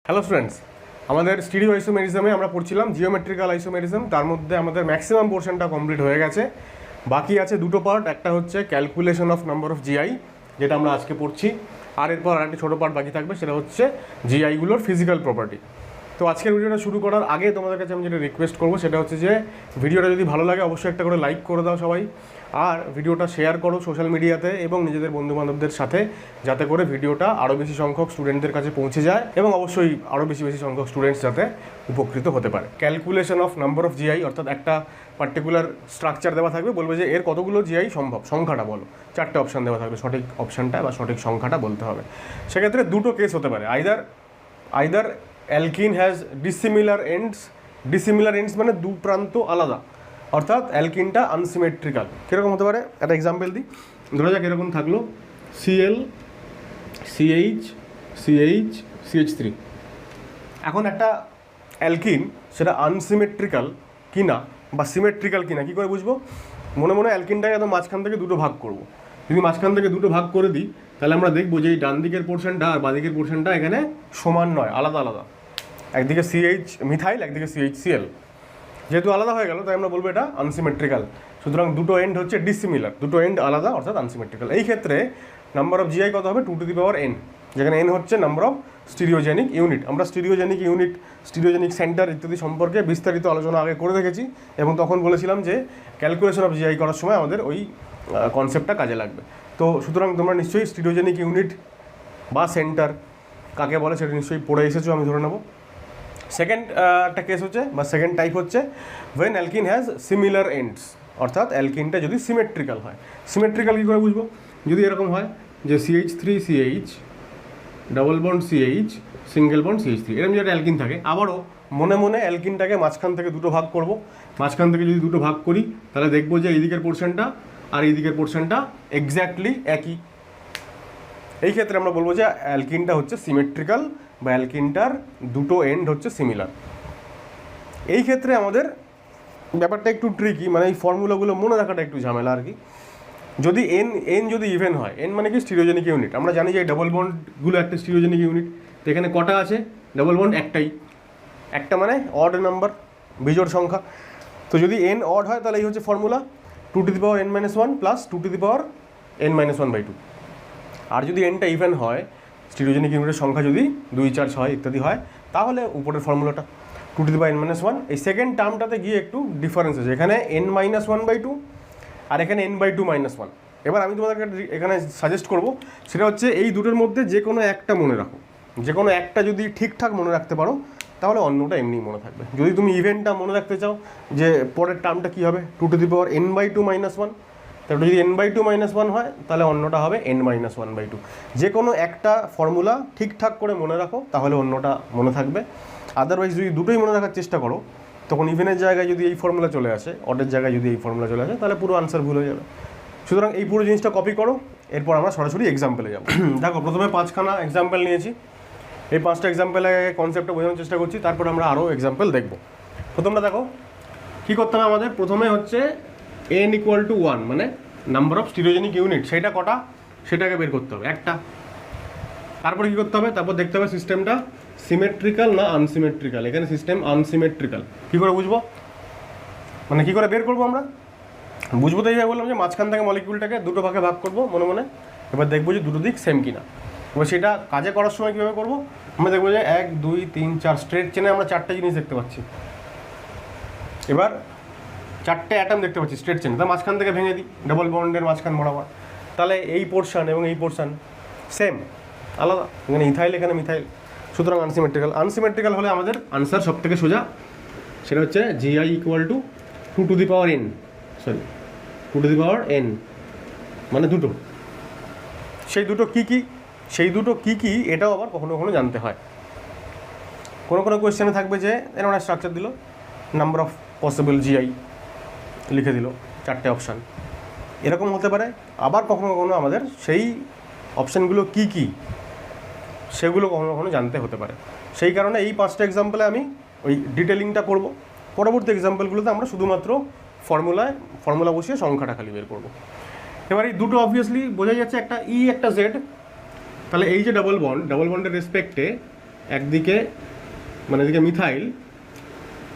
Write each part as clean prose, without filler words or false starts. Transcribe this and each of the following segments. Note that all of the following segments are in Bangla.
হ্যালো স্টুডেন্টস, আমাদের স্টিরিও আইসোমেরিজমে আমরা পড়ছিলাম জিওমেট্রিক্যাল আইসোমেরিজম। তার মধ্যে আমাদের ম্যাক্সিমাম পোর্শনটা কমপ্লিট হয়ে গেছে। বাকি আছে দুটো পার্ট, একটা হচ্ছে calculation of number of GI, যেটা আমরা আজকে পড়ছি। আর এরপর আরেকটি ছোটো পার্ট বাকি থাকবে, সেটা হচ্ছে জিআইগুলোর ফিজিক্যাল প্রপার্টি। তো আজকের ভিডিওটা শুরু করার আগে তোমাদের কাছে আমি যেটা রিকোয়েস্ট করবো সেটা হচ্ছে যে ভিডিওটা যদি ভালো লাগে অবশ্যই একটা করে লাইক করে দাও সবাই, আর ভিডিওটা শেয়ার করো সোশ্যাল মিডিয়াতে এবং নিজেদের বন্ধুবান্ধবদের সাথে, যাতে করে ভিডিওটা আরও বেশি সংখ্যক স্টুডেন্টদের কাছে পৌঁছে যায় এবং অবশ্যই আরও বেশি সংখ্যক স্টুডেন্টস যাতে উপকৃত হতে পারে। Calculation of number of GI, অর্থাৎ একটা পার্টিকুলার স্ট্রাকচার দেওয়া থাকবে, বলবে যে এর কতগুলো জিআই সম্ভব, সংখ্যাটা বলো। চারটে অপশান দেওয়া থাকবে, সঠিক অপশানটা বা সঠিক সংখ্যাটা বলতে হবে। সেক্ষেত্রে দুটো কেস হতে পারে, either alkyne has dissimilar ends. Dissimilar ends মানে দু প্রান্ত আলাদা, অর্থাৎ অ্যালকিনটা আনসিমেট্রিক্যাল। কীরকম হতে পারে একটা এক্সাম্পল দিই। ধরা যাক এরকম থাকলো Cl CH CH CH3। এখন একটা অ্যালকিন সেটা আনসিমেট্রিক্যাল কিনা বা সিমেট্রিক্যাল কিনা কী করে বুঝবো? মনে মনে অ্যালকিনটাকে একদম মাঝখান থেকে দুটো ভাগ করব। যদি মাঝখান থেকে দুটো ভাগ করে দিই তাহলে আমরা দেখবো যে এই ডান দিকের পোর্শনটা আর বাঁদিকের পোর্শনটা এখানে সমান নয়, আলাদা আলাদা। একদিকে CH মিথাইল, একদিকে CHCl। যেহেতু আলাদা হয়ে গেল তাই আমরা বলবো এটা আনসিমেট্রিক্যাল। সুতরাং দুটো এন্ড হচ্ছে ডিসিমিলার, দুটো এন্ড আলাদা, অর্থাৎ আনসিমেট্রিক্যাল। এই ক্ষেত্রে নাম্বার অফ জিআই কত হবে? 2n, যেখানে n হচ্ছে নাম্বার অফ স্টিরিওজেনিক ইউনিট। আমরা স্টিরিওজেনিক ইউনিট, স্টিরিওজেনিক সেন্টার ইত্যাদি সম্পর্কে বিস্তারিত আলোচনা আগে করে রেখেছি এবং তখন বলেছিলাম যে ক্যালকুলেশন অফ জিআই করার সময় আমাদের ওই কনসেপ্টটা কাজে লাগবে। তো সুতরাং তোমরা নিশ্চয়ই স্টিরিওজেনিক ইউনিট বা সেন্টার কাকে বলে সেটা নিশ্চয়ই পড়ে এসেছো, আমি ধরে নেবো। সেকেন্ড একটা কেস হচ্ছে বা সেকেন্ড টাইপ হচ্ছে when alkene has similar ends, অর্থাৎ অ্যালকিনটা যদি সিমেট্রিক্যাল হয়। সিমেট্রিক্যাল কী করে বুঝবো? যদি এরকম হয় যে CH3CH double bond CH single bond CH3, এরকম যদি একটা অ্যালকিন থাকে, আবারও মনে মনে অ্যালকিনটাকে মাঝখান থেকে দুটো ভাগ করব। মাঝখান থেকে যদি দুটো ভাগ করি তাহলে দেখবো যে এই দিকের পোর্শনটা আর এই দিকের পোর্শনটা এক্স্যাক্টলি একই। এই ক্ষেত্রে আমরা বলবো যে অ্যালকিনটা হচ্ছে সিমেট্রিক্যাল বা অ্যালকিনটার দুটো এন্ড হচ্ছে সিমিলার। এই ক্ষেত্রে আমাদের ব্যাপারটা একটু ট্রিকি, মানে এই ফর্মুলাগুলো মনে রাখাটা একটু ঝামেলা আর কি। যদি এন যদি ইভেন হয়, এন মানে কি স্টিরিওজেনিক ইউনিট। আমরা জানি যে এই ডাবল বন্ডগুলো একটা স্টিরিওজেনিক ইউনিট। তো এখানে কটা আছে ডাবল বন্ড? একটাই। একটা মানে অড নাম্বার, বিজোড় সংখ্যা। তো যদি এন অড হয় তাহলে এই হচ্ছে ফর্মুলা 2n-1 প্লাস 2n-1/2। আর যদি এনটা ইভেন হয়, স্টিরিওজেনিক ইউনিটের সংখ্যা যদি 2, 4, 6 ইত্যাদি হয়, তাহলে উপরের ফর্মুলাটা 2n-1। এই সেকেন্ড টার্মটাতে গিয়ে একটু ডিফারেন্স আছে, এখানে n-1/2 আর এখানে n/2-1। এবার আমি তোমাদেরকে এখানে সাজেস্ট করবো, সেটা হচ্ছে এই দুটোর মধ্যে যে কোনো একটা মনে রাখো। যে কোনো একটা যদি ঠিকঠাক মনে রাখতে পারো তাহলে অন্যটা এমনি মনে থাকবে। যদি তুমি ইভেন্টটা মনে রাখতে চাও যে পরের টার্মটা কী হবে, 2n/2-1, তারপরে যদি n/2-1 হয় তাহলে অন্যটা হবে n-1/2। যে কোনো একটা ফর্মুলা ঠিকঠাক করে মনে রাখো তাহলে অন্যটা মনে থাকবে। আদারওয়াইজ যদি দুটোই মনে রাখার চেষ্টা করো তখন ইভেনের জায়গায় যদি এই ফর্মুলা চলে আসে, অডের জায়গায় যদি এই ফর্মুলা চলে আসে, তাহলে পুরো আনসার ভুল হয়ে যাবে। সুতরাং এই পুরো জিনিসটা কপি করো, এরপর আমরা সরাসরি এক্সাম্পলে যাবো। দেখো, প্রথমে 5খানা এক্সাম্পল নিয়েছি। এই 5টা এক্সাম্পলে কনসেপ্টটা বোঝানোর চেষ্টা করছি, তারপর আমরা আরও এক্সাম্পল দেখব। প্রথমটা দেখো, কী করতে হবে আমাদের? প্রথমে হচ্ছে n=1, মানে নাম্বার অফ স্টিরিওজেনিক ইউনিট, সেটা কটা সেটাকে বের করতে হবে, একটা। তারপর কী করতে হবে? তারপর দেখতে হবে সিস্টেমটা সিমেট্রিক্যাল না আনসিমেট্রিক্যাল। এখানে সিস্টেম আনসিমেট্রিক্যাল। কী করে বুঝবো, মানে কী করে বের করবো আমরা? বুঝবো তো এইভাবে বললাম যে মাঝখান থেকে মলিকিউলটাকে দুটো ভাগে ভাগ করবো মনে মনে। এবার দেখবো যে দুটো দিক সেম কিনা। এবার সেটা কাজে করার সময় কীভাবে করবো? আমরা দেখবো যে 1, 2, 3, 4 স্ট্রেট চেনে আমরা 4টে জিনিস দেখতে পাচ্ছি। এবার 4টে অ্যাটম দেখতে পাচ্ছি স্ট্রেট চেনে, তার মাঝখান থেকে ভেঙে দিই ডাবল বন্ডের মাঝখান বরাবর। তাহলে এই পোর্শন এবং এই পোর্শন সেম, আলাদা। এখানে ইথাইল, এখানে মিথাইল, সুতরাং আনসিমেট্রিক্যাল। আনসিমেট্রিক্যাল হলে আমাদের আনসার সব থেকে সোজা, সেটা হচ্ছে GI = 2n, সরি 2n, মানে দুটো। সেই দুটো কী কী এটাও আবার কখনো কখনো জানতে হয়। কোনো কোয়েশ্চেনে থাকবে যে এরকম একটা স্ট্রাকচার দিল, নাম্বার অফ পসিবল জিআই লিখে দিল, 4টে অপশান, এরকম হতে পারে। আবার কখনো কখনো আমাদের সেই অপশানগুলো কী কী সেগুলো কখনো কখনো জানতে হতে পারে। সেই কারণে এই 5টা এক্সাম্পলে আমি ওই ডিটেলিংটা করব। পরবর্তী এক্সাম্পলগুলোতে আমরা শুধুমাত্র ফর্মুলা বসিয়ে সংখ্যাটা খালি বের করব। এবার এই দুটো অবভিয়াসলি বোঝা যাচ্ছে, একটা ই একটা জেড। তাহলে এই যে ডাবল বন্ডের রেসপেক্টে একদিকে মানে এদিকে মিথাইল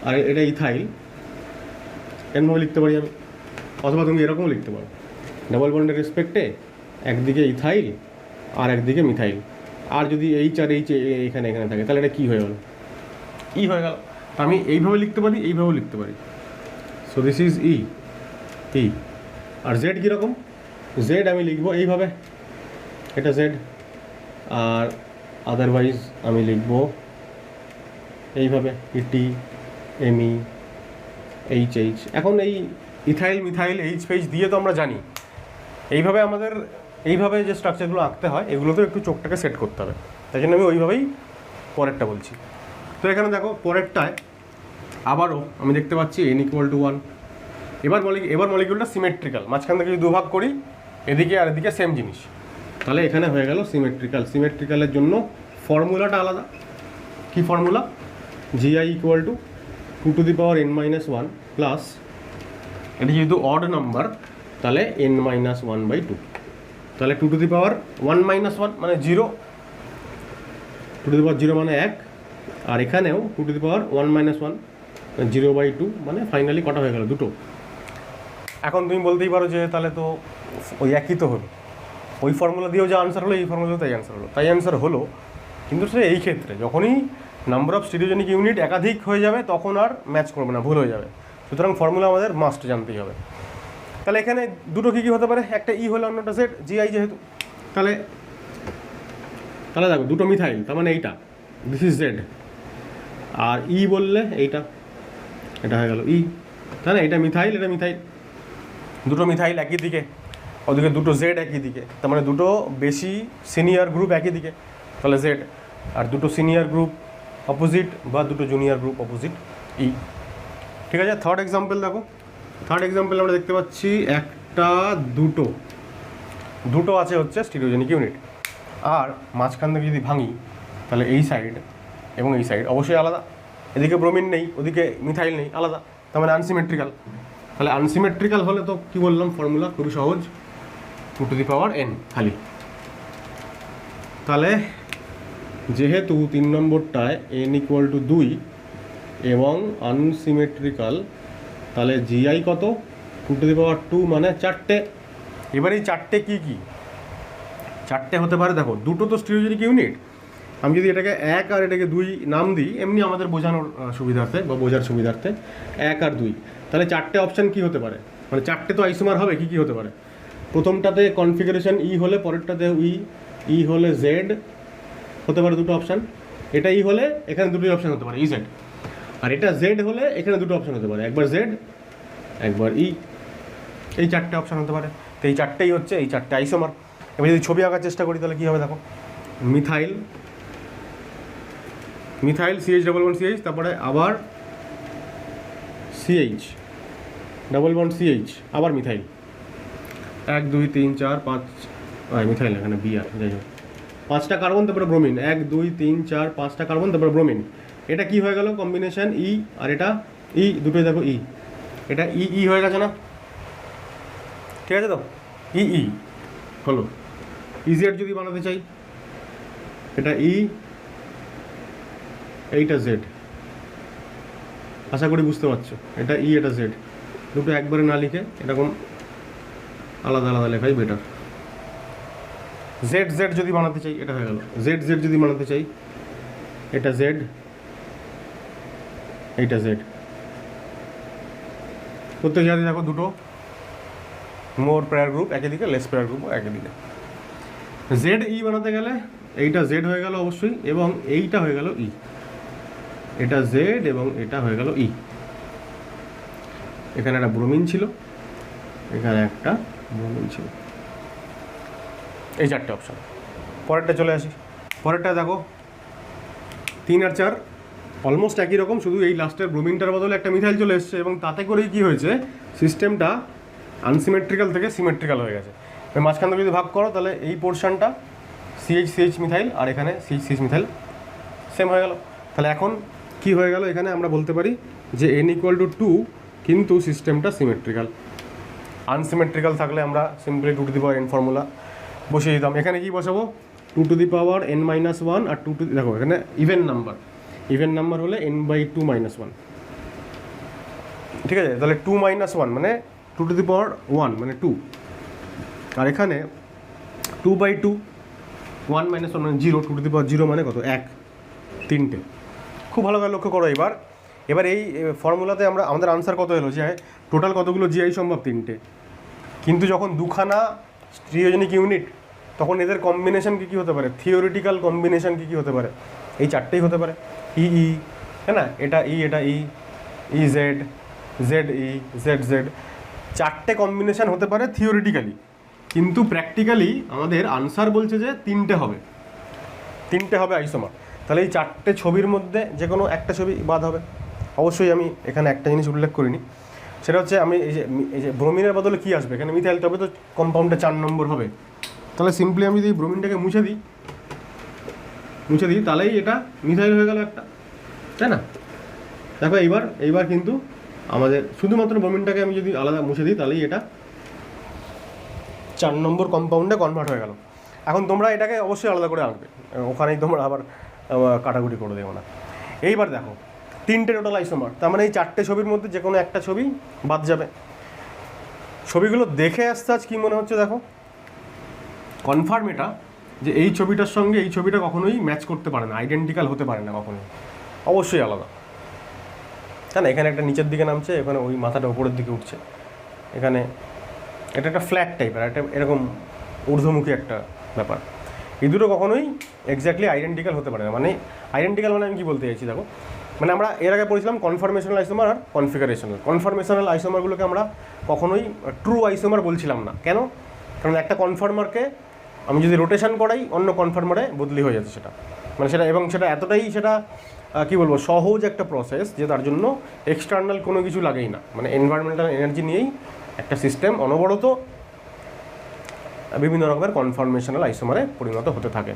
আর এটা ইথাইল, এরমভাবে লিখতে পারি আমি, অথবা তুমি এরকমও লিখতে পারো, ডাবল বন্ডের রেসপেক্টে একদিকে ইথাইল আর একদিকে মিথাইল, আর যদি এইচ আর এইচ এখানে এখানে থাকে তাহলে এটা কী হয়ে গেল, ই হয়ে গেল। আমি এইভাবে লিখতে পারি, এইভাবেও লিখতে পারি। So this is E E. আর জেড কীরকম, জেড আমি লিখবো এইভাবে, এটা জেড, আর আদারওয়াইজ আমি লিখবো এইভাবে ইটি এমই এইচ এইচ। এখন এই ইথাইল মিথাইল এইচ ফেইচ দিয়ে তো আমরা জানি, এইভাবে আমাদের এইভাবে যে স্ট্রাকচারগুলো আঁকতে হয় এগুলোতেও একটু চোখটাকে সেট করতে হবে, তাই জন্য আমি ওইভাবেই পরেরটা বলছি। তো এখানে দেখো পরেরটায় আবারও আমি দেখতে পাচ্ছি n=1। এবার মলিকিউলটা সিমেট্রিক্যাল, মাঝখান থেকে যদি দুভাগ করি এদিকে আর এদিকে সেম জিনিস, তাহলে এখানে হয়ে গেল সিমেট্রিক্যাল। সিমেট্রিক্যালের জন্য ফর্মুলাটা আলাদা। কি ফর্মুলা? GI = 2n-1 প্লাস, এটা যেহেতু অড নাম্বার তাহলে n-1/2, তাহলে 2n-1 মানে 0, 2 মানে 1, আর এখানেও 2n-1 0/2 মানে ফাইনালি কটা হয়ে গেল, 2। এখন তুমি বলতেই পারো যে তাহলে তো ওই একই তো হলো, ওই ফর্মুলা দিয়েও যা আনসার হলো এই ফর্মুলা তাই আনসার হলো, তাই আনসার হলো। কিন্তু সে এই ক্ষেত্রে যখনই নাম্বার অফ স্টিরিওজেনিক ইউনিট একাধিক হয়ে যাবে তখন আর ম্যাচ করবে না, ভুল হয়ে যাবে। সুতরাং ফর্মুলা আমাদের মাস্ট জানতেই হবে। তাহলে এখানে দুটো কী কী হতে পারে, একটা ই হলো অন্যটা জেড, জিআই যেহেতু, তাহলে দেখো দুটো মিথাইল, তার মানে এইটা দিস ইজ জেড, আর ই বললে এইটা, এটা হয়ে গেল ই, তাই না? এটা মিথাইল, এটা মিথাইল, দুটো মিথাইল একই দিকে, ওদিকে দুটো জেড একই দিকে, তার মানে দুটো বেশি সিনিয়র গ্রুপ একই দিকে, তাহলে জেড, আর দুটো সিনিয়র গ্রুপ অপোজিট বা দুটো জুনিয়র গ্রুপ অপোজিট, ই। ঠিক আছে, থার্ড এক্সাম্পল দেখো। থার্ড এক্সাম্পল আমরা দেখতে পাচ্ছি একটা দুটো আছে হচ্ছে স্টিরিওজেনিক ইউনিট, আর মাঝখান থেকে যদি ভাঙি তাহলে এই সাইড এবং এই সাইড অবশ্যই আলাদা, এদিকে ব্রোমিন নেই ওদিকে মিথাইল নেই, আলাদা, তার মানে আনসিমেট্রিক্যাল। তাহলে আনসিমেট্রিক্যাল হলে তো কী বললাম, ফর্মুলা খুবই সহজ, 2n খালি। তাহলে যেহেতু 3 নম্বরটায় n=2 এবং আনসিমেট্রিক্যাল, তাহলে জিআই কত, 2 মানে 4টে। এবার এই 4টে কী কী, 4টে হতে পারে, দেখো দুটো তো স্টিরিওজেনিক ইউনিট, আমি যদি এটাকে 1 আর এটাকে 2 নাম দিই এমনি আমাদের বোঝানোর সুবিধার্থে বা বোঝার সুবিধার্থে, 1 আর 2, তাহলে 4টে অপশান কী হতে পারে, মানে 4টে তো আইসোমার হবে, কী কী হতে পারে? প্রথমটাতে কনফিগারেশন ই হলে পরেরটাতে ই হলে জেড হতে পারে দুটো অপশান, এটা ই হলে এখানে দুটোই অপশান হতে পারে ই জেড, আর এটা জেড হলে এখানে দুটো অপশান হতে পারে, একবার জেড একবার ই, এই 4টে অপশান হতে পারে। তো এই 4টেই হচ্ছে এই 4টে আইসোমার। এবার যদি ছবি আঁকার চেষ্টা করি তাহলে কী হবে দেখো, মিথাইল CH তারপরে আবার CH CH আবার মিথাইল, 1 2 3 4 5, মিথাইল এখানে বি, আর যাই হোক 5টা কার্বন, তারপরে ব্রোমিন, 1 2 3 4 5টা কার্বন, তারপরে ব্রোমিন। এটা কি হয়ে গেল, কম্বিনেশন ই, আর এটা ই, দুটোই দেখো ই, এটা ই হয়ে গেছে না, ঠিক আছে তো, ই হলো। ইজেড যদি বানাতে চাই, এটা ই, এইটা জেড, আশা করি বুঝতে পারছো, এটা ই এটা জেড, দুটো একবারে না লিখে এরকম আলাদা আলাদা লেখাই বেটার। জেড যদি বানাতে চাই, এটা হয়ে গেল জেড যদি বানাতে চাই, এটা জেড এইটা জেড, প্রত্যেক জায়গায় দেখো দুটো মোর প্রেয়ার গ্রুপ একই দিকে, লেস প্রেয়ার গ্রুপ একই দিকে। জেড ই বানাতে গেলে এইটা জেড হয়ে গেল অবশ্যই, এবং এইটা হয়ে গেল ই, এটা জেড এবং এটা হয়ে গেল ই। এখানে একটা ব্রোমিন ছিল, এখানে একটা ব্রোমিন ছিল, এই 4টে অপশান। পরেরটা চলে আসি, পরেরটা দেখো 3 আর 4 অলমোস্ট একই রকম, শুধু এই লাস্টের ব্রোমিনটার বদলে একটা মিথাইল চলে এসছে, এবং তাতে করেই কী হয়েছে, সিস্টেমটা আনসিমেট্রিক্যাল থেকে সিমেট্রিক্যাল হয়ে গেছে। মাঝখান থেকে যদি ভাগ করো তাহলে এই পোর্শনটা CH মিথাইল, আর এখানে CH মিথাইল সেম হয়ে গেল। তাহলে এখন কি হয়ে গেল, এখানে আমরা বলতে পারি যে n=2 কিন্তু সিস্টেমটা সিমেট্রিক্যাল। আনসিমেট্রিক্যাল থাকলে আমরা সিম্পলি 2n ফর্মুলা বসিয়ে দিতাম। এখানে কি বসাবো, 2 n - 1 আর দেখো এখানে ইভেন নাম্বার হলে n/2 - 1, ঠিক আছে? তাহলে 2 - 1 মানে 2 মানে 2, আর এখানে 2/2 1 - 1 মানে 0, 2 মানে কত 1, 3টে। খুব ভালো করে লক্ষ্য করো। এবার এই ফর্মুলাতে আমাদের আনসার কত এলো, যে টোটাল কতগুলো জিআই সম্ভব 3টে, কিন্তু যখন দুখানা স্টিরিওজেনিক ইউনিট তখন এদের কম্বিনেশন কী হতে পারে, থিওরিটিক্যাল কম্বিনেশন কী হতে পারে, এই 4টেই হতে পারে। ই, হ্যাঁ না, এটা জেড, জেড 4টে কম্বিনেশন হতে পারে থিওরিটিক্যালি, কিন্তু প্র্যাকটিক্যালি আমাদের আনসার বলছে যে 3টে হবে আইসোমার। তাহলে এই 4টে ছবির মধ্যে যে কোনো একটা ছবি বাদ হবে। অবশ্যই আমি এখানে একটা জিনিস উল্লেখ করিনি, সেটা হচ্ছে আমি এই যে ব্রোমিনের বদলে কী আসবে এখানে, মিথাইল, তবে তো কম্পাউন্ডে 4 নম্বর হবে। তাহলে সিম্পলি আমি যদি এই ব্রোমিনটাকে মুছে দিই তাহলেই এটা মিথাইল হয়ে গেল একটা, তাই না? দেখো এইবার কিন্তু আমাদের শুধুমাত্র ব্রোমিনটাকে আমি যদি আলাদা মুছে দিই তাহলেই এটা 4 নম্বর কম্পাউন্ডে কনভার্ট হয়ে গেল। এখন তোমরা এটাকে অবশ্যই আলাদা করে আঁকবে, ওখানেই তোমরা আবার কাটাকুটি করে দেবো না। এইবার দেখো 3টে টোটাল আইসোমার, তার মানে এই 4টে ছবির মধ্যে যে কোনো একটা ছবি বাদ যাবে। ছবিগুলো দেখে আসতে আজ কী মনে হচ্ছে দেখো, কনফার্ম এটা যে এই ছবিটার সঙ্গে এই ছবিটা কখনোই ম্যাচ করতে পারে না, আইডেন্টিক্যাল হতে পারে না কখনোই, অবশ্যই আলাদা, তাই না? এখানে একটা নিচের দিকে নামছে, এখানে ওই মাথাটা উপরের দিকে উঠছে, এখানে এটা একটা ফ্ল্যাট টাইপের, একটা এরকম ঊর্ধ্বমুখী একটা ব্যাপার। এই দুটো কখনোই এক্স্যাক্টলি আইডেন্টিক্যাল হতে পারে না। মানে আইডেন্টিক্যাল মানে আমি কী বলতে চাইছি দেখো, মানে আমরা এর আগে পড়েছিলাম কনফরমেশনাল আইসোমার আর কনফরমেশনাল আইসোমারগুলোকে আমরা কখনোই ট্রু আইসোমার বলছিলাম না। কেন? কারণ একটা কনফার্মারকে আমি যদি রোটেশন করাই অন্য কনফার্মারে বদলি হয়ে যাচ্ছে সেটা, মানে সেটা এতটাই কী বলবো সহজ একটা প্রসেস যে তার জন্য এক্সটার্নাল কোনো কিছু লাগেই না, মানে এনভায়রনমেন্টাল এনার্জি নিয়েই একটা সিস্টেম অনবরত বিভিন্ন রকমের কনফরমেশনাল আইসোমারে পরিণত হতে থাকে।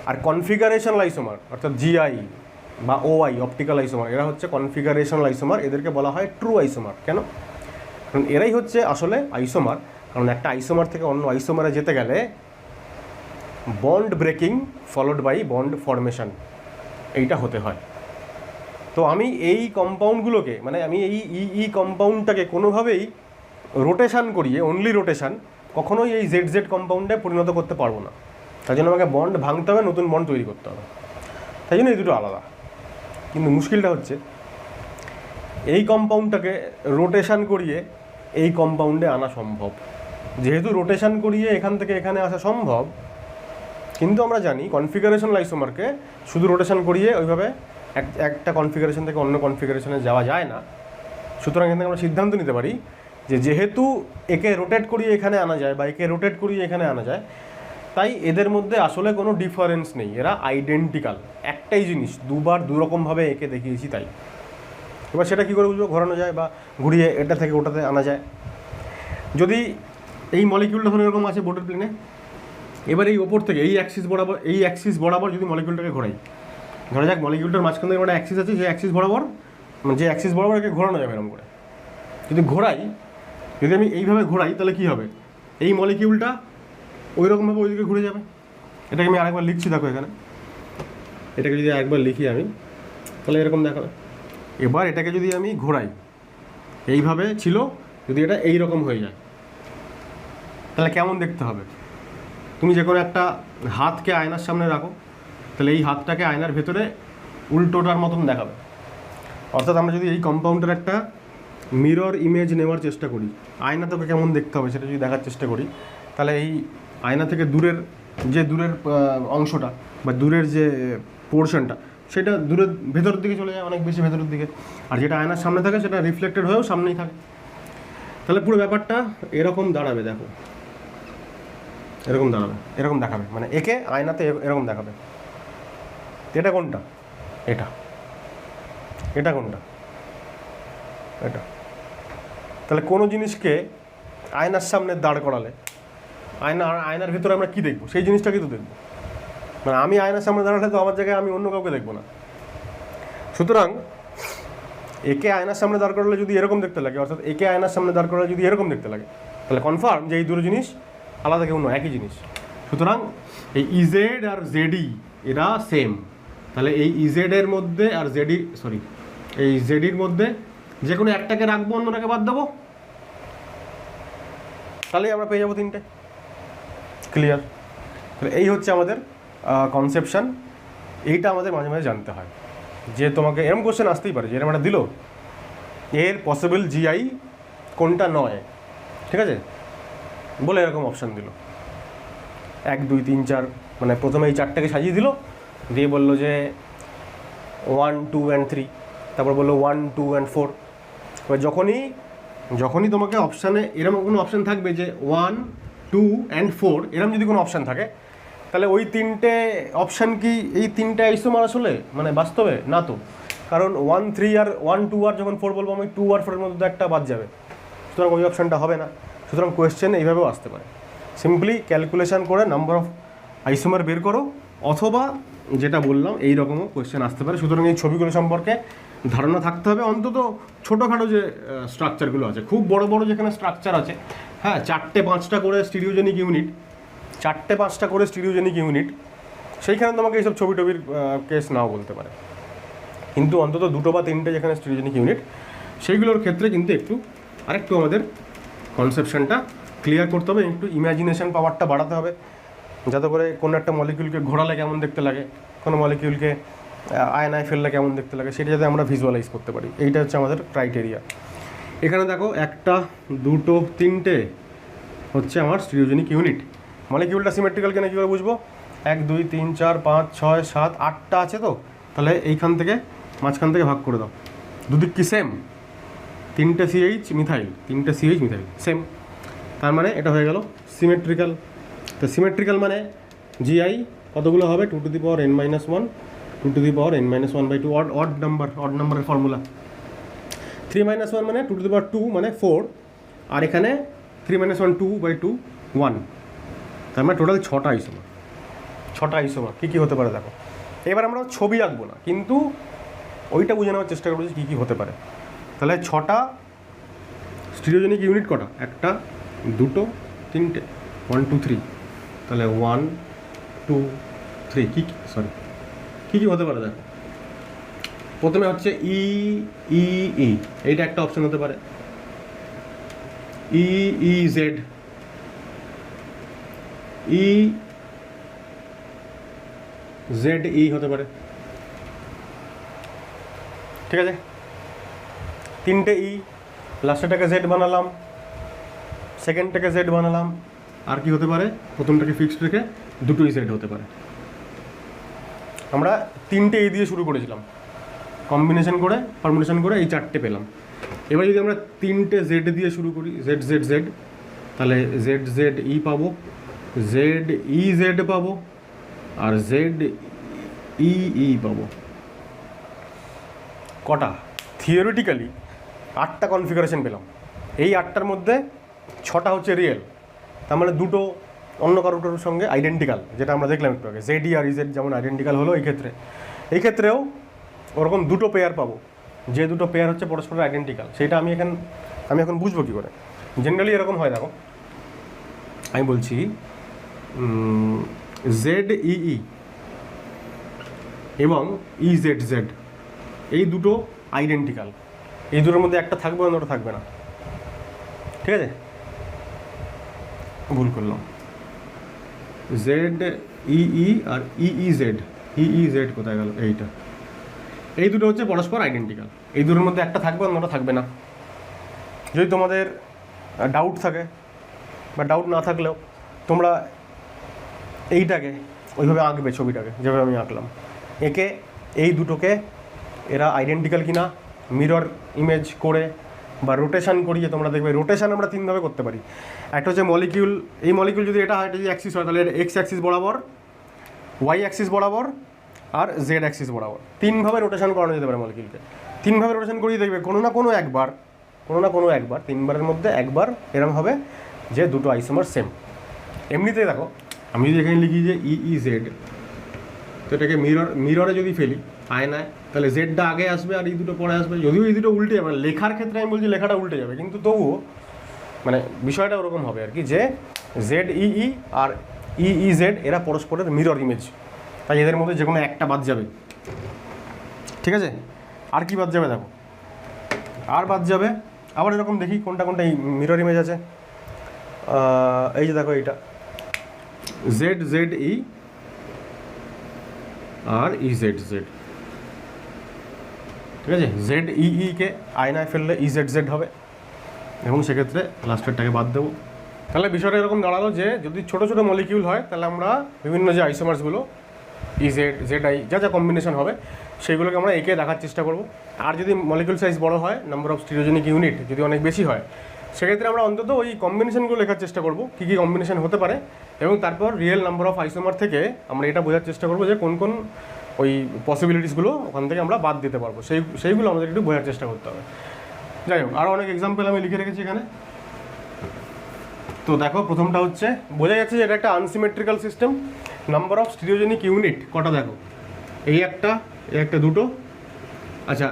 আর কনফিগারেশনাল আইসোমার অর্থাৎ জিআই বা ওআই অপটিক্যাল আইসোমার, এরা হচ্ছে কনফিগারেশনাল আইসোমার, এদেরকে বলা হয় ট্রু আইসোমার। কেন? কারণ এরাই হচ্ছে আসলে আইসোমার। কারণ একটা আইসোমার থেকে অন্য আইসোমারে যেতে গেলে bond breaking followed by bond formation, এইটা হতে হয়। তো আমি এই কম্পাউন্ডগুলোকে, মানে আমি এই কম্পাউন্ডটাকে কোনোভাবেই রোটেশন করিয়ে, অনলি রোটেশন, কখনোই এই জেড কম্পাউন্ডে পরিণত করতে পারবো না। তাই জন্য আমাকে বন্ড ভাঙতে হবে, নতুন বন্ড তৈরি করতে হবে। তাই জন্য এই দুটো আলাদা। কিন্তু মুশকিলটা হচ্ছে এই কম্পাউন্ডটাকে রোটেশন করিয়ে এই কম্পাউন্ডে আনা সম্ভব। যেহেতু রোটেশন করিয়ে এখান থেকে এখানে আসা সম্ভব, কিন্তু আমরা জানি কনফিগারেশনাল আইসোমারকে শুধু রোটেশন করিয়ে ওইভাবে একটা কনফিগারেশন থেকে অন্য কনফিগারেশনে যাওয়া যায় না। সুতরাং এখান থেকে আমরা সিদ্ধান্ত নিতে পারি যে যেহেতু একে রোটেট করিয়ে এখানে আনা যায় বা একে রোটেট করিয়ে এখানে আনা যায়, তাই এদের মধ্যে আসলে কোনো ডিফারেন্স নেই, এরা আইডেন্টিক্যাল, একটাই জিনিস, দুবার দুরকমভাবে একে দেখিয়েছি তাই। এবার সেটা কী করে ঘোরানো যায় বা ঘুরিয়ে এটা থেকে ওটাতে আনা যায়? যদি এই মলিকিউলটা ধরো এরকম আছে বোর্ডের প্লেনে, এবার এই ওপর থেকে এই অ্যাক্সিস বরাবর যদি মলিকিউলটাকে ঘোরাই, ধরা যাক মলিকিউলটার মাঝখান থেকে একটা অ্যাক্সিস আছে, সেই অ্যাক্সিস বরাবর, মানে যে অ্যাক্সিস বরাবর একে ঘোরানো যাবে এরকম করে। যদি আমি এইভাবে ঘোরাই তাহলে কী হবে, এই মলিকিউলটা ওই রকমভাবে ওইদিকে ঘুরে যাবে। এটাকে আমি আরেকবার লিখছি, দেখো এখানে এটাকে যদি আরেকবার লিখি আমি, তাহলে এরকম দেখাবে। এবার এটাকে যদি আমি ঘোরাই, এইভাবে ছিল, যদি এটা এই রকম হয়ে যায় তাহলে কেমন দেখতে হবে? তুমি যে কোনো একটা হাতকে আয়নার সামনে রাখো, তাহলে এই হাতটাকে আয়নার ভেতরে উল্টোটার মতন দেখাবে। অর্থাৎ আমরা যদি এই কম্পাউন্ডের একটা মিরর ইমেজ নেওয়ার চেষ্টা করি, আয়না তোকে কেমন দেখতে হবে সেটা যদি দেখার চেষ্টা করি, তাহলে এই আয়না থেকে দূরের অংশটা বা দূরের যে পোর্শনটা, সেটা দূরের ভেতরের দিকে চলে যায়, অনেক বেশি ভেতরের দিকে। আর যেটা আয়নার সামনে থাকে সেটা রিফ্লেক্টেড হয়েও সামনেই থাকে। তাহলে পুরো ব্যাপারটা এরকম দাঁড়াবে, দেখো এরকম দাঁড়াবে, এরকম দেখাবে, মানে একে আয়নাতে এরকম দেখাবে। এটা কোনটা? এটা কোনটা? এটা। তাহলে কোনো জিনিসকে আয়নার সামনে দাঁড় করালে আয়নার ভিতরে আমরা কী দেখবো? সেই জিনিসটাকে তো দেখবো। মানে আমি আয়নার সামনে দাঁড়ালে তো আমার জায়গায় আমি অন্য কাউকে দেখবো না। সুতরাং একে আয়নার সামনে দাঁড় করালে যদি এরকম দেখতে লাগে, অর্থাৎ একে আয়নার সামনে দাঁড় করালে যদি এরকম দেখতে লাগে, তাহলে কনফার্ম যে এই দুটো জিনিস আলাদা কেউ নয়, একই জিনিস। সুতরাং এই ইজেড আর জেডি এরা সেম, তাহলে এই ইজেডের মধ্যে আর জেডি এই জেডির মধ্যে যে কোনো একটাকে রাখবো, অন্যটাকে বাদ দেবো, তাহলেই আমরা পেয়ে যাবো তিনটে। ক্লিয়ার? তাহলে এই হচ্ছে আমাদের কনসেপশন। এইটা আমাদের মাঝে মাঝে জানতে হয় যে তোমাকে এরকম কোশ্চেন আসতেই পারে যে এরকম একটা দিল, এর পসিবল জিআই কোনটা নয়, ঠিক আছে, বলে এরকম অপশান দিল 1 2 3 4, মানে প্রথমে এই চারটাকে সাজিয়ে দিল, দিয়ে বললো যে 1 2 and 3, তারপর বললো 1 2 and 4। এবার যখনই তোমাকে অপশানে এরকম কোনো অপশান থাকবে যে 1 2 and 4 এরকম যদি কোনো অপশান থাকে, তাহলে ওই তিনটে অপশান কি এই তিনটে আইসোমার আসলে মানে বাস্তবে না তো, কারণ 1 3 আর 1 2 আর যখন 4 বলবো আমি 2 আর 4 এর মধ্যে একটা বাদ যাবে, সুতরাং ওই অপশানটা হবে না। সুতরাং কোয়েশ্চেন এইভাবেও আসতে পারে, সিম্পলি ক্যালকুলেশন করে নাম্বার অফ আইসোমার বের করো, অথবা যেটা বললাম এই রকমও কোয়েশ্চেন আসতে পারে। সুতরাং এই ছবিগুলো সম্পর্কে ধারণা থাকতে হবে, অন্তত ছোটোখাটো যে স্ট্রাকচারগুলো আছে, খুব বড় বড় যেখানে স্ট্রাকচার আছে, হ্যাঁ 4টে 5টা করে স্টিরিওজেনিক ইউনিট, 4টে 5টা করে স্টিরিওজেনিক ইউনিট, সেইখানে তোমাকে এইসব ছবি টবির কেস নাও বলতে পারে, কিন্তু অন্তত 2টো বা 3টে যেখানে স্টিরিওজেনিক ইউনিট, সেইগুলোর ক্ষেত্রে কিন্তু আরেকটু আমাদের কনসেপশনটা ক্লিয়ার করতে হবে, একটু ইমাজিনেশন পাওয়ারটা বাড়াতে হবে, যাতে করে কোনো একটা মলিকিউলকে ঘোরালে কেমন দেখতে লাগে, কোনো মলিকিউলকে আয়নায় ফেললে কেমন দেখতে লাগে, সেটা যাতে আমরা ভিজুয়ালাইজ করতে পারি, এইটা হচ্ছে আমাদের ক্রাইটেরিয়া। এখানে দেখো 1টা 2টো 3টে হচ্ছে আমার স্টিরিওজেনিক ইউনিট। মলিকিউলটা সিমেট্রিক্যাল কিনা কী করে বুঝবো? 1 2 3 4 5 6 7 8টা আছে তো, তাহলে এইখান থেকে মাঝখান থেকে ভাগ করে দাও, দুদিক কি সেম, 3টে CH মিথাইল, 3টে CH মিথাইল সেম, তার মানে এটা হয়ে গেল সিমেট্রিক্যাল। তো সিমেট্রিক্যাল মানে জিআই কতগুলো হবে? 2 to the power n minus 1, 2 to the power n minus 1/2, odd নাম্বারের ফর্মুলা। 3 minus 1 মানে 2 to the power 2 মানে 4, আর এখানে 3 minus 1 2/2 1, তার মানে টোটাল 6টা আইসোমার। কী হতে পারে দেখো। এবার আমরা ছবি আঁকবো না, কিন্তু ওইটা বুঝে নেওয়ার চেষ্টা করবো যে কী হতে পারে। তাহলে 6টা স্টিরিওজেনিক ইউনিট কটা? 1টা 2টো 3টে, 1 2 3, তাহলে 1 2 3 কী হতে পারে দেখো। প্রথমে হচ্ছে ই, এইটা একটা অপশন হতে পারে, জেড, হতে পারে, ঠিক আছে। 3টে লাস্টেরটাকে জেড বানালাম, সেকেন্ডটাকে জেড বানালাম, আর কি হতে পারে? প্রথমটাকে ফিক্সড রেখে 2টোই জেড হতে পারে। আমরা 3টে দিয়ে শুরু করেছিলাম, কম্বিনেশন করে পারমুটেশন করে এই 4টে পেলাম। এবার যদি আমরা 3টে জেড দিয়ে শুরু করি, জেড, তাহলে জেড পাবো, জেড পাবো, আর জেড পাবো। কটা? থিওরিটিক্যালি 8টা কনফিগারেশন পেলাম, এই 8টার মধ্যে 6টা হচ্ছে রিয়েল, তার মানে 2টো অন্য কারোর সঙ্গে আইডেন্টিক্যাল, যেটা আমরা দেখলাম একটু আগে, জেড আর ইজেড যেমন আইডেন্টিক্যাল হলো এই ক্ষেত্রেও ওরকম 2টো পেয়ার পাবো, যে 2টো পেয়ার হচ্ছে পরস্পর আইডেন্টিক্যাল। সেটা আমি এখন বুঝবো কী করে? জেনারেলি এরকম হয় দেখো, আমি বলছি জেড এবং জেড, এই 2টো আইডেন্টিক্যাল, এই 2টোর মধ্যে একটা থাকবে, অন্যটা থাকবে না, ঠিক আছে? ভুল করলাম, জেড আর জেড কোথায় গেল? এই 2টো হচ্ছে পরস্পর আইডেন্টিক্যাল, এই 2টোর মধ্যে একটা থাকবে, অন্যটা থাকবে না। যদি তোমাদের ডাউট থাকে বা ডাউট না থাকলেও তোমরা এইটাকে ওইভাবে আঁকবে, ছবিটাকে যেভাবে আমি আঁকলাম, একে এই 2টোকে এরা আইডেন্টিক্যাল কিনা মিরর ইমেজ করে বা রোটেশন করিয়ে তোমরা দেখবে। রোটেশন আমরা 3ভাবে করতে পারি। একটা হচ্ছে মলিকিউল, এই মলিকিউল যদি এটা যদি অ্যাক্সিস হয়, তাহলে এক্স অ্যাক্সিস বরাবর, ওয়াই অ্যাক্সিস বরাবর, আর জেড অ্যাক্সিস বরাবর। 3ভাবে রোটেশন করানো যেতে পারে মলিকিউলকে। 3ভাবে রোটেশন করিয়ে দেখবে কোনো না কোনো একবার 3বারের মধ্যে একবার এরকম হবে যে 2টো আইসোমার সেম। এমনিতেই দেখো, আমি যদি এখানে লিখি যে জেড, তো এটাকে মিররে যদি ফেলি আয়নায়, তাহলে জেডটা আগে আসবে আর এই 2টো পরে আসবে। যদিও এই 2টো উল্টে যাবে, লেখার ক্ষেত্রে আমি বলছি লেখাটা উল্টে যাবে, কিন্তু তবুও মানে বিষয়টা ওরকম হবে আর কি, যে জেড আর EEZ এরা পরস্পরের মিরর ইমেজ, তাই এদের মধ্যে যে কোনো একটা বাদ যাবে। ঠিক আছে, আর কি বাদ যাবে দেখো, আর বাদ যাবে আবার এরকম দেখি কোনটা কোনটা মিরর ইমেজ আছে। এই যে দেখো এইটা ZZE আর EZZ, ঠিক আছে, ZEE কে আয়নায় ফেললে EZZ হবে এবং সেক্ষেত্রে লাস্টেরটাকে বাদ দেবো। তাহলে বিষয়টা এরকম দাঁড়ালো যে যদি ছোটো ছোটো মলিকিউল হয় তাহলে আমরা বিভিন্ন যে আইসোমার্সগুলো EZ ZI যা যা কম্বিনেশন হবে সেইগুলোকে আমরা একে দেখার চেষ্টা করব। আর যদি মলিকিউল সাইজ বড় হয়, নাম্বার অফ স্টিরিওজেনিক ইউনিট যদি অনেক বেশি হয়, সেক্ষেত্রে আমরা অন্তত ওই কম্বিনেশনগুলো লেখার চেষ্টা করব, কী কী কম্বিনেশন হতে পারে, এবং তারপর রিয়েল নাম্বার অফ আইসোমার থেকে আমরা এটা বোঝার চেষ্টা করব যে কোন কোন ওই পসিবিলিটিসগুলো ওখান থেকে আমরা বাদ দিতে পারবো, সেইগুলো আমাদের একটু বোঝার চেষ্টা করতে হবে। যাই হোক, আরও অনেক এক্সাম্পল আমি লিখে রেখেছি এখানে। তো দেখো প্রথমটা হচ্ছে, বোঝা যাচ্ছে যে এটা একটা unsymmetrical system. Number of stereogenic unit কটা দেখো, এই একটা দুটো। আচ্ছা,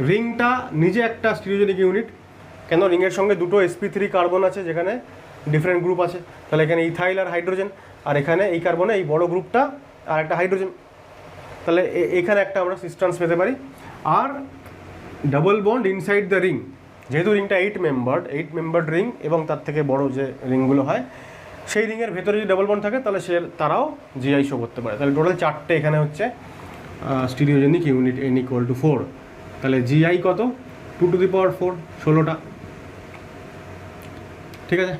রিংটা নিজে একটা স্টিরিওজেনিক ইউনিট, কেন রিংয়ের সঙ্গে দুটো sp3 কার্বন আছে যেখানে ডিফারেন্ট গ্রুপ আছে, তাহলে এখানে ইথাইল আর হাইড্রোজেন, আর এখানে এই কার্বনে এই বড় গ্রুপটা আর একটা হাইড্রোজেন, তাহলে এখানে একটা আমরা সিস্টেন্স পেতে পারি। আর double bond inside the ring, যেহেতু রিংটা 8 মেম্বার্ড রিং এবং তার থেকে বড় যে রিংগুলো হয়, সেই রিংয়ের ভেতরে যদি ডাবল বন্ড থাকে তাহলে তারাও জিআই শো করতে পারে। তাহলে টোটাল 4টে এখানে হচ্ছে স্টিরিওজেনিক ইউনিট n = 4। তাহলে জিআই কত, 2⁴ 16টা। ঠিক আছে,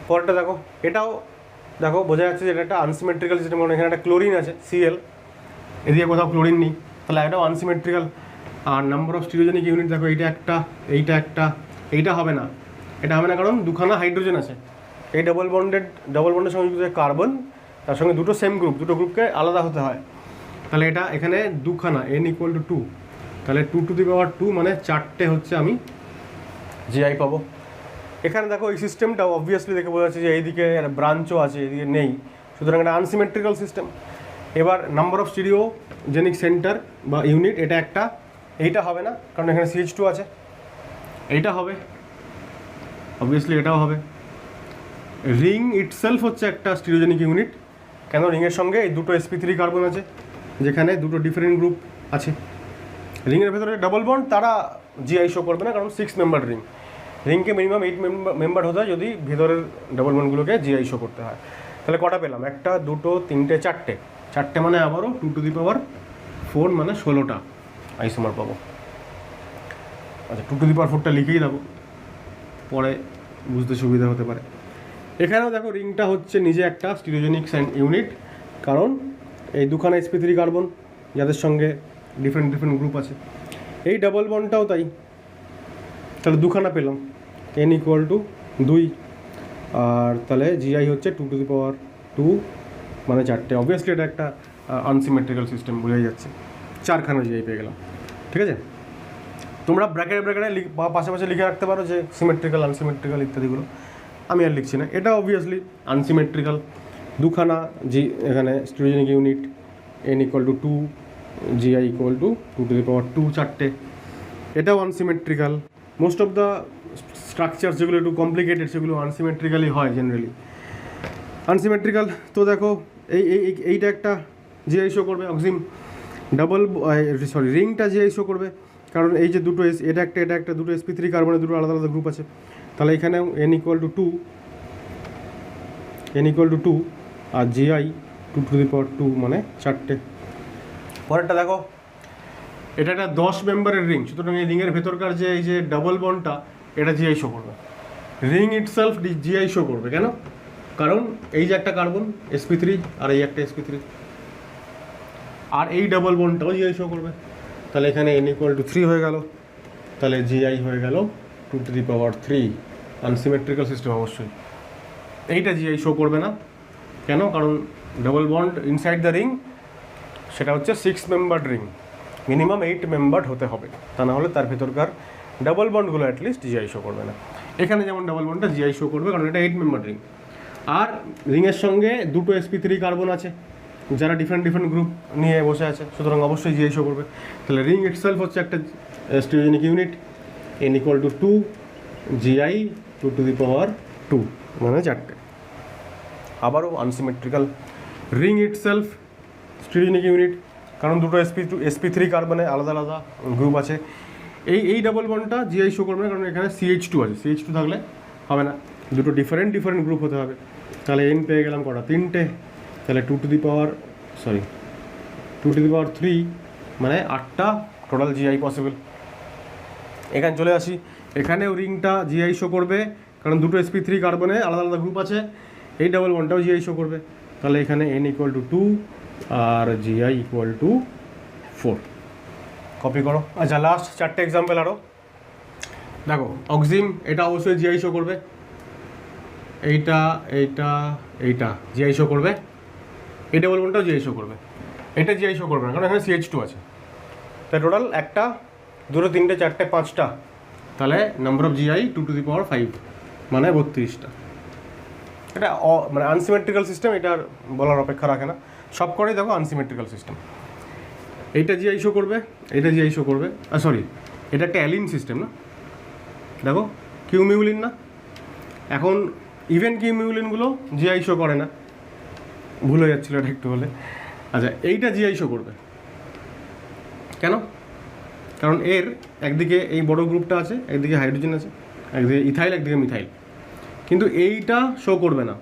পরেরটা দেখো, এটাও দেখো বোঝা যাচ্ছে যে এটা একটা আনসিমেট্রিক্যাল সিস্টেম, কারণ এখানে একটা ক্লোরিন আছে Cl, এদিকে কোথাও ক্লোরিন নেই, তাহলে এটাও আনসিমেট্রিক্যাল। আর নাম্বার অফ স্টিরিওজেনিক ইউনিট দেখো, এইটা হবে না, এটা হবে না কারণ দুখানা হাইড্রোজেন আছে। এই ডাবল বন্ডের সঙ্গে যুক্ত কার্বন, তার সঙ্গে দুটো সেম গ্রুপ, দুটো গ্রুপকে আলাদা হতে হয়, তাহলে এটা এখানে দুখানা n = 2, তাহলে 2⁴ মানে 4টে হচ্ছে আমি জিআই পাবো। এখানে দেখো এই সিস্টেমটাও অবভিয়াসলি দেখে বোঝা যাচ্ছে যে এইদিকে ব্রাঞ্চও আছে, এদিকে নেই, সুতরাং এটা আনসিমেট্রিক্যাল সিস্টেম। এবার নাম্বার অফ স্টিরিওজেনিক সেন্টার বা ইউনিট, এইটা হবে না কারণ এখানে CH2 আছে, এইটা হবে অবভিয়াসলি, এটাও হবে। রিং ইটসেলফ হচ্ছে একটা স্টিরিওজেনিক ইউনিট, কেন রিংয়ের সঙ্গে এই দুটো sp3 কার্বন আছে যেখানে দুটো ডিফারেন্ট গ্রুপ আছে। রিংয়ের ভেতরে ডাবল বন্ড, তারা জিআই শো করবে না কারণ 6 মেম্বার রিংকে মিনিমাম 8 মেম্বার হতে হয় যদি ভেতরের ডাবল বন্ডগুলোকে জিআই শো করতে হয়। তাহলে কটা পেলাম, 1 2 3 4টে মানে আবারও 2⁴ মানে 16টা আইসোমার পাবো। আচ্ছা, 2⁴ লিখেই দেবো, পরে বুঝতে সুবিধা হতে পারে। এখানেও দেখো রিংটা হচ্ছে নিজে একটা স্টিরিওজেনিক ইউনিট, কারণ এই দুখানা sp3 কার্বন যাদের সঙ্গে ডিফারেন্ট গ্রুপ আছে। এই ডাবল বন্ডটাও তাই, তাহলে দুখানা পেলাম, n = 2, আর তাহলে জিআই হচ্ছে 2⁴ মানে 4টে। অবভিয়াসলি এটা একটা আনসিমেট্রিক্যাল সিস্টেম, বোঝাই যাচ্ছে, 4খানা জিআই পেয়ে গেলাম। ঠিক আছে, তোমরা ব্র্যাকেটে পাশাপাশি লিখে রাখতে পারো যে সিমেট্রিক্যাল, আনসিমেট্রিক্যাল ইত্যাদিগুলো, আমি আর লিখছি না। এটা অবভিয়াসলি আনসিমেট্রিক্যাল, দুখানা এখানে স্টিরিওজেনিক ইউনিট, n = 2, জিআই = 2⁴, 4টে। এটাও unsymmetrical. Most of the structure যেগুলো একটু কমপ্লিকেটেড সেগুলো আনসিমেট্রিক্যালি হয় জেনারেলি, আনসিমেট্রিক্যাল। তো দেখো এইটা একটা জিআই শো করবে, অক্সিম রিংটা জিআই শো করবে, কারণ এই যে দুটো এটা একটা দুটো sp3 কার্বনের দুটো আলাদা গ্রুপ আছে, তাহলে এখানেও n = 2 আর জিআই 2⁴ মানে 4টে। পরেরটা দেখো, এটা একটা 10 মেম্বারের রিং, সুতরাং এই রিংয়ের ভেতরকার যে এই যে ডাবল বন্ডটা, এটা জিআই শো করবে। রিং ইটসেলফ জিআই শো করবে, কেন, কারণ এই যে একটা কার্বন sp3 আর এই একটা sp3, আর এই ডাবল বন্ডটাও জিআই শো করবে। তাহলে এখানে n = 3 হয়ে গেল, তাহলে জিআই হয়ে গেল 2⁵। আনসিমেট্রিক্যাল সিস্টেম অবশ্যই। এইটা জিআই শো করবে না, কেন, কারণ double bond inside the ring সেটা হচ্ছে 6 মেম্বার্ড রিং, মিনিমাম 8 মেম্বার্ড হতে হবে, তা না হলে তার ভেতরকার ডাবল বন্ডগুলো অ্যাটলিস্ট জিআই শো করবে না। এখানে যেমন ডাবল বন্ডটা জিআই শো করবে কারণ এটা 8 মেম্বার্ড রিং, আর রিংয়ের সঙ্গে দুটো sp3 কার্বন আছে যারা ডিফারেন্ট গ্রুপ নিয়ে বসে আছে, সুতরাং অবশ্যই জিআই শো করবে। তাহলে রিং ইটসেলফ হচ্ছে একটা স্টিরিওজেনিক ইউনিট, n = 2, জিআই 2⁵ মানে 4টে। আবারও আনসিমেট্রিক্যাল। রিং ইটসেলফ স্টিরিওজেনিক ইউনিট, কারণ দুটো sp3 কার্বনে আলাদা আলাদা গ্রুপ আছে। এই ডাবল বন্ডটা জিআই শো করবে না, কারণ এখানে CH2 আছে, CH2 থাকলে হবে না, দুটো ডিফারেন্ট গ্রুপ হতে হবে। তাহলে n পেয়ে গেলাম কটা, 3টে, তাহলে 2 টু দি পাওয়ার 3 মানে 8টা টোটাল জিআই পসিবল। এখানে চলে আসি, এখানেও রিংটা জিআই শো করবে, কারণ দুটো sp3 কার্বনে আলাদা আলাদা গ্রুপ আছে। এই ডাবল বন্ডটাও জিআই শো করবে, তাহলে এখানে n = 2 আর জিআই = 4। কপি করো। আচ্ছা, লাস্ট 4টে এক্সাম্পল আরও দেখো। অক্সিম, এটা অবশ্যই জিআই শো করবে, এইটা জিআই শো করবে, এই ডাবল বন্ডটাও জিআই শো করবে, এটা জিআই শো করবে না, কারণ এখানে CH2 আছে। তাই টোটাল 1টা 2 3টে 4টে 5টা, তাহলে number of GI 2 to the power 5 মানে 32টা। এটা মানে আনসিমেট্রিক্যাল সিস্টেম, এটা আর বলার অপেক্ষা রাখে না, সব করেই দেখো আনসিমেট্রিক্যাল সিস্টেম। এইটা জিআই শো করবে, এটা জিআই শো করবে, সরি এটা একটা অ্যালিন সিস্টেম না, দেখো কিউমিউলিন না। এখন ইভেন কিউমিউলিনগুলো জিআই শো করে না, ভুল হয়ে যাচ্ছিলো এটা একটু হলে। আচ্ছা, এইটা জিআই শো করবে কেন? কারণ এর একদিকে এই বড় গ্রুপটা আছে, একদিকে হাইড্রোজেন আছে, একদিকে ইথাইল একদিকে মিথাইল, কিন্তু এইটা শো করবে না,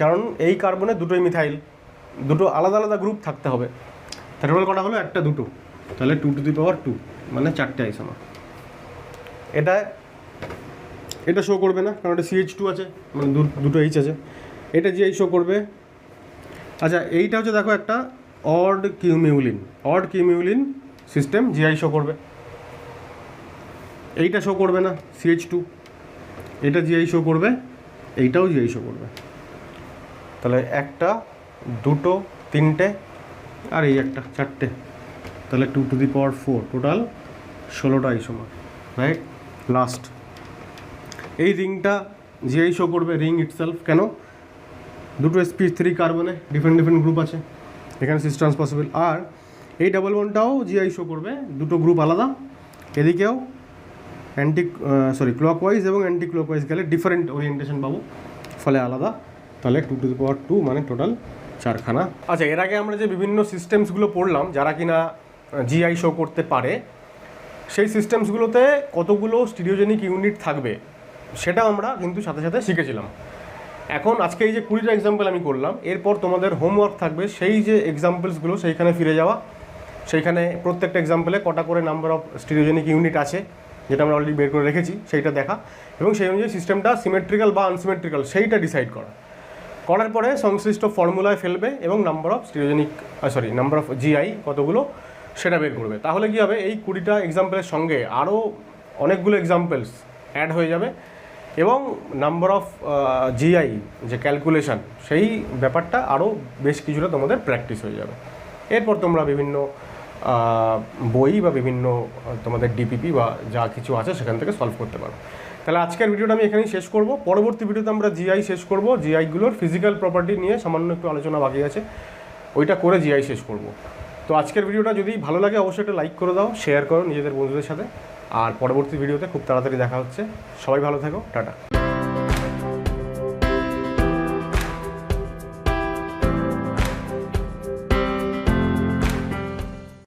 কারণ এই কার্বনে দুটোই মিথাইল, দুটো আলাদা আলাদা গ্রুপ থাকতে হবে। তার টোটাল কটা হলো, 1টা 2টো, তাহলে 2 টু দি পাওয়ার 2 মানে 4টে আইসোমার। এটা শো করবে না, কারণ এটা CH2 আছে, মানে দুটো H আছে। এটা জিআই শো করবে। আচ্ছা, এইটা হচ্ছে দেখো একটা অড কিউমিউলিন সিস্টেম, জিআই শো করবে। এইটা শো করবে না, CH2, এটা জিআই শো করবে, এইটাও জিআই শো করবে। তাহলে 1টা 2টো 3টে আর এই একটা 4টে, তাহলে 2 টু দি পাওয়ার 4, টোটাল 16টা আইসোমার, রাইট। লাস্ট, এই রিংটা জিআই শো করবে, রিং ইটসেলফ, কেন? দুটো sp3 কার্বনে ডিফারেন্ট গ্রুপ আছে, এখানে সিস্টেন্স পসিবল। আর এই ডাবল বন্ডটাও জিআই শো করবে, দুটো গ্রুপ আলাদা, এদিকেও ক্লকওয়াইজ এবং অ্যান্টি ক্লকওয়াইজ গেলে ডিফারেন্ট ওরিয়েন্টেশন পাবো, ফলে আলাদা। তাহলে 2 টু দি পাওয়ার 2 মানে টোটাল 4খানা। আচ্ছা, এর আগে আমরা যে বিভিন্ন সিস্টেমসগুলো পড়লাম যারা কিনা জিআই শো করতে পারে, সেই সিস্টেমসগুলোতে কতগুলো স্টিরিওজেনিক ইউনিট থাকবে সেটা আমরা কিন্তু সাথে সাথে শিখেছিলাম। এখন আজকে এই যে 20টা এক্সাম্পল আমি করলাম, এরপর তোমাদের হোমওয়ার্ক থাকবে সেই যে এক্সাম্পলসগুলো সেইখানে ফিরে যাওয়া, সেইখানে প্রত্যেকটা এক্সাম্পলে কটা করে নাম্বার অফ স্টিরিওজেনিক ইউনিট আছে যেটা আমরা অলরেডি বের করে রেখেছি সেইটা দেখা, এবং সেই অনুযায়ী সিস্টেমটা সিমেট্রিক্যাল বা আনসিমেট্রিক্যাল সেইটা ডিসাইড করার পরে সংশ্লিষ্ট ফর্মুলায় ফেলবে এবং নাম্বার অফ জিআই কতগুলো সেটা বের করবে। তাহলে কী হবে, এই 20টা এক্সাম্পলের সঙ্গে আরও অনেকগুলো এক্সাম্পলস অ্যাড হয়ে যাবে, এবং নাম্বার অফ জিআই যে ক্যালকুলেশন সেই ব্যাপারটা আরও বেশ কিছুটা তোমাদের প্র্যাকটিস হয়ে যাবে। এরপর তোমরা বিভিন্ন বই বা বিভিন্ন তোমাদের ডিপিপি বা যা কিছু আছে সেখান থেকে সলভ করতে পারো। তাহলে আজকের ভিডিওটা আমি এখানেই শেষ করব। পরবর্তী ভিডিওতে আমরা জিআই শেষ করব, জিআইগুলোর ফিজিক্যাল প্রপার্টি নিয়ে সামান্য একটু আলোচনা বাকি আছে, ওইটা করে জিআই শেষ করব। তো আজকের ভিডিওটা যদি ভালো লাগে অবশ্যই একটা লাইক করে দাও, শেয়ার করো নিজেদের বন্ধুদের সাথে, আর পরবর্তী ভিডিওতে খুব তাড়াতাড়ি দেখা হচ্ছে। সবাই ভালো থাকো, টাটা।